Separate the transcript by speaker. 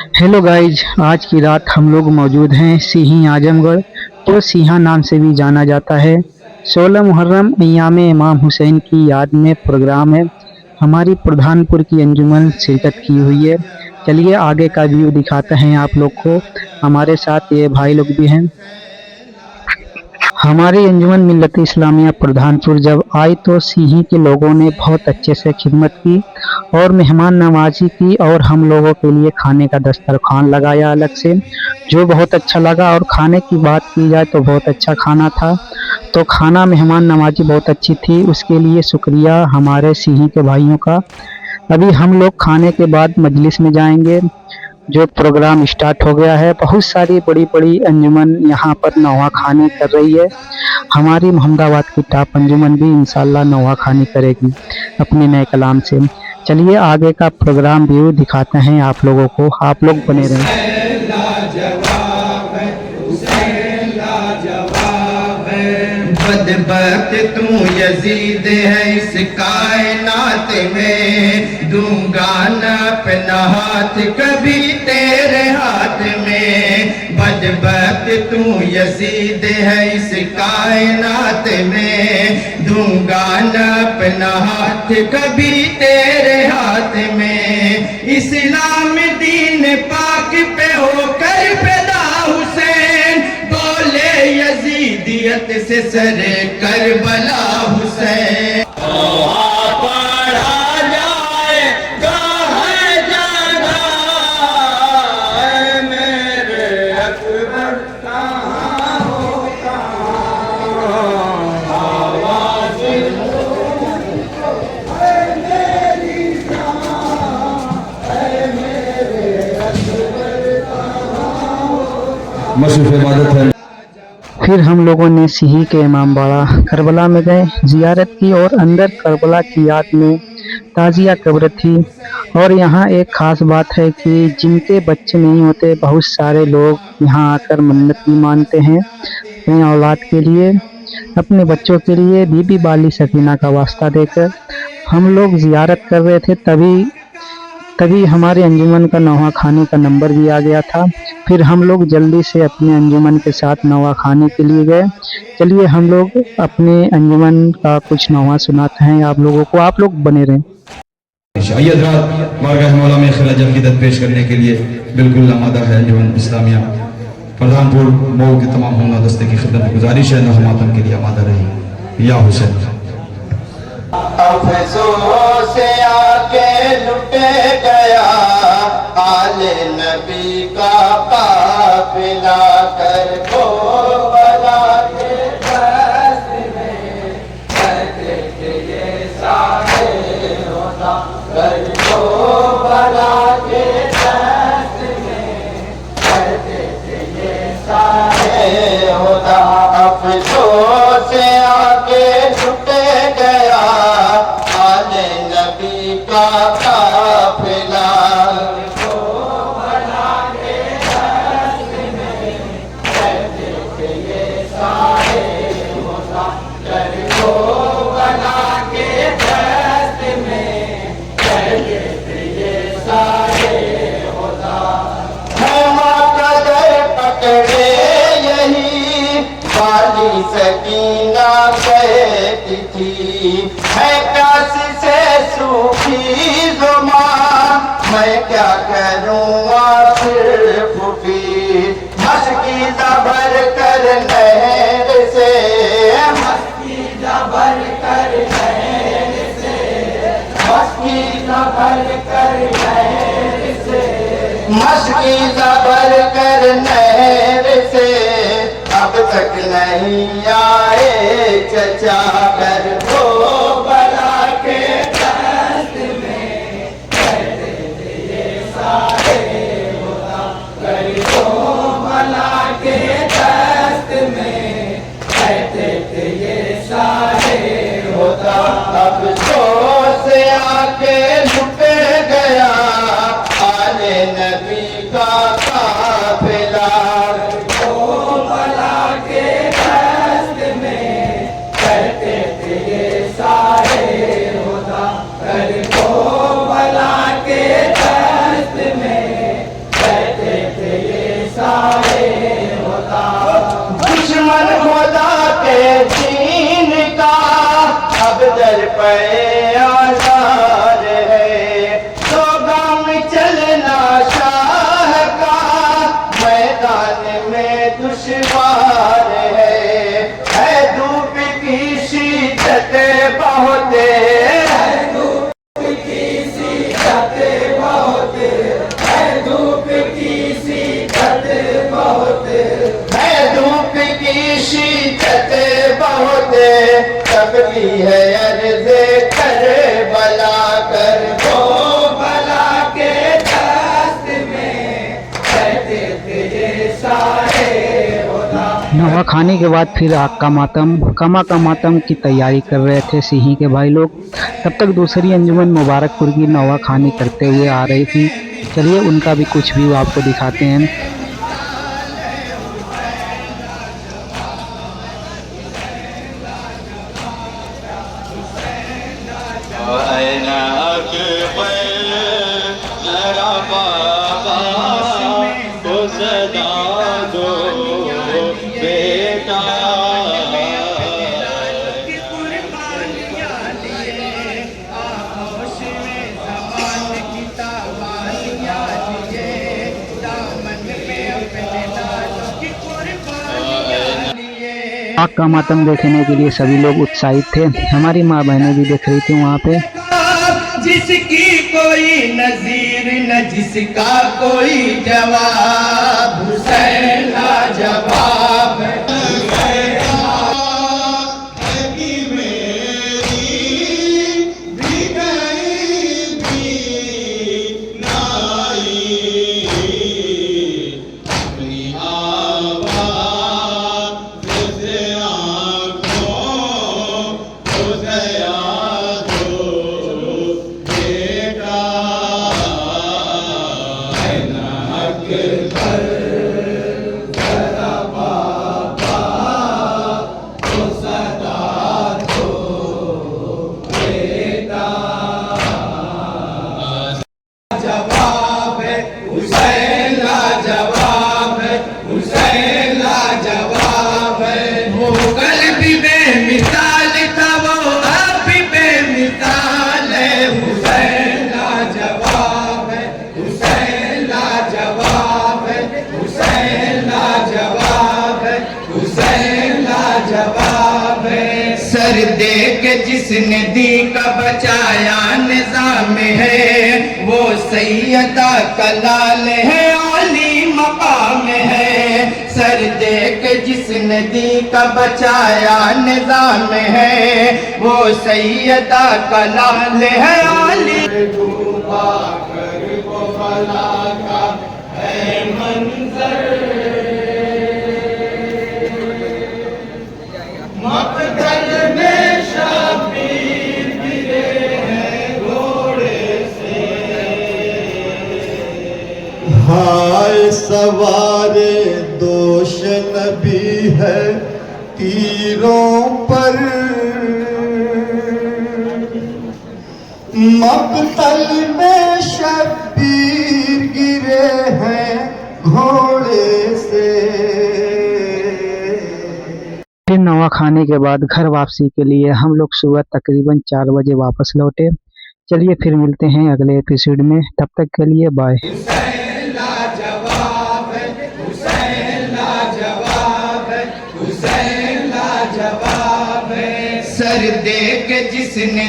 Speaker 1: Hello guys, आज की रात हम लोग मौजूद हैं सिही आजमगढ़, जो सिहा नाम से भी जाना जाता है। 16 मुहर्रम अय्याम इमाम हुसैन की याद में प्रोग्राम है। हमारी प्रधानपुर की अंजुमन शिरकत की हुई है। चलिए आगे का व्यू दिखाते हैं आप लोग को। हमारे साथ ये भाई लोग भी हैं। हमारी अंजुमन मिल्लत इस्लामिया प्रधानपुर जब आई तो सिही के लोगों ने बहुत अच्छे से खिदमत की और मेहमान नवाजी की, और हम लोगों के लिए खाने का दस्तरखान लगाया अलग से, जो बहुत अच्छा लगा। और खाने की बात की जाए तो बहुत अच्छा खाना था। तो खाना मेहमान नवाजी बहुत अच्छी थी, उसके लिए शुक्रिया हमारे सिही के भाइयों का। अभी हम लोग खाने के बाद मजलिस में जाएंगे। जो प्रोग्राम स्टार्ट हो गया है, बहुत सारी बड़ी बड़ी अंजुमन यहाँ पर नौहा खानी कर रही है। हमारी मोहम्मदाबाद की टॉप अंजुमन भी इंशाल्लाह नौहा खानी करेगी अपने नए कलाम से। चलिए आगे का प्रोग्राम व्यू दिखाते हैं आप लोगों को, आप लोग बने रहें।
Speaker 2: बदबख्त तू यजीद है इस कायनात में, दूंगा न अपना हाथ कभी तेरे हाथ में। बदबख्त तू यजीद है इस कायनात में, दूंगा न अपना हाथ कभी तेरे हाथ में। इस्लाम दीन पाक पे होकर पैदा हुसैन, बोले यजीदियत से सरे करबला हुसैन।
Speaker 3: मशरूफ इबादत है।
Speaker 1: फिर हम लोगों ने सिही के इमाम बाड़ा करबला में गए, जियारत की, और अंदर करबला की याद में ताजिया कब्र थी। और यहाँ एक ख़ास बात है कि जिनके बच्चे नहीं होते, बहुत सारे लोग यहाँ आकर मन्नत भी मानते हैं अपने औलाद के लिए, अपने बच्चों के लिए। बीबी बाली सकीना का वास्ता देकर हम लोग जियारत कर रहे थे, तभी हमारे अंजुमन का नौहा खाने का नंबर भी आ गया था। फिर हम लोग जल्दी से अपने अंजुमन के साथ नौहा खाने के लिए गए। चलिए हम लोग अपने अंजुमन का कुछ नौहा सुनाते हैं आप लोगों को, आप लोग बने रहें।
Speaker 3: बारगाह मौला में खिराज अकीदत पेश करने के लिए बिल्कुल आमादा है अंजुमन इस्लामिया प्रधानपुर मऊ के तमाम हमना दस्ते की खिदमत गुजारिश है, नहमातन के लिए आमादा रही। या हुसैन।
Speaker 2: अफसोस से आके लुट गया आले नबी का काफिला, कर को बला के दस्त में कहते थे ये सारे होता, कर को बला के दस्त में कहते थे ये सारे होता। अफसोस से आके लुट गया आले नबी का काफिला, को बना के दस्त में कहते थे ये सारे होता, कर को बना के दस्त में कहते थे ये सारे होता। कदर पकड़े यही बाली सकीना कहती थी, है प्यास से सूखी ज़ुबान मैं क्या करूँ फिर फूफी। मस्की जबर कर नहर से, मस्की जबर कर नहर से, मस्की जबर कर नहर से, मस्की जबर कर नहर से। अब तक नहीं आए चचा, कर को बला के दस्त में कहते थे ये सारे होता, कर को बला के दस्त में कहते थे ये सारे होता। अब सोच से आके लुट गया आले नबी का काफिला, رہی ہے عرض کربلا کر دو بلا کے دست میں کہتے تھے یہ سارے خدا.
Speaker 1: نوا کھانے کے بعد پھر آگ کا ماتم کا ماتم کی تیاری کر رہے تھے سیہی کے بھائی لوگ. تب تک دوسری انجمن مبارک پور کی نوا کھانی کرتے ہوئے آ رہی تھی. چلیے ان کا بھی کچھ بھی آپ کو دکھاتے ہیں. آگ کا ماتم دیکھنے کے لیے سبھی لوگ اتساہت تھے. ہماری ماں بہنیں بھی دیکھ رہی تھی وہاں پہ.
Speaker 2: جس کی کوئی نظیر نہ جس کا کوئی جواب حسین لاجواب ہے. سر دے کے جس نے دی کا بچایا نظام ہے وہ سیدہ کلال ہے عالی مقام ہے. سر دے کے جس نے دی کا بچایا نظام ہے وہ سیدہ کلال ہے عالی. ڈوبا کر وہ بلا کا ہے منظر مقتل میں شبیر گرے ہیں گھوڑے سے. ہائے سوار دوش نبی ہے تیروں پر مقتل میں شبیر گرے ہیں گھوڑے سے.
Speaker 1: پھر نوا کھانے کے بعد گھر واپسی کے لیے ہم لوگ صبح تقریباً 4 بجے واپس لوٹے. چلیے پھر ملتے ہیں اگلے ایپیسوڈ میں. تب تک کے لیے بائے.
Speaker 2: حسین لاجواب ہے حسین لاجواب ہے حسین لاجواب ہے. سر دے کے جس نے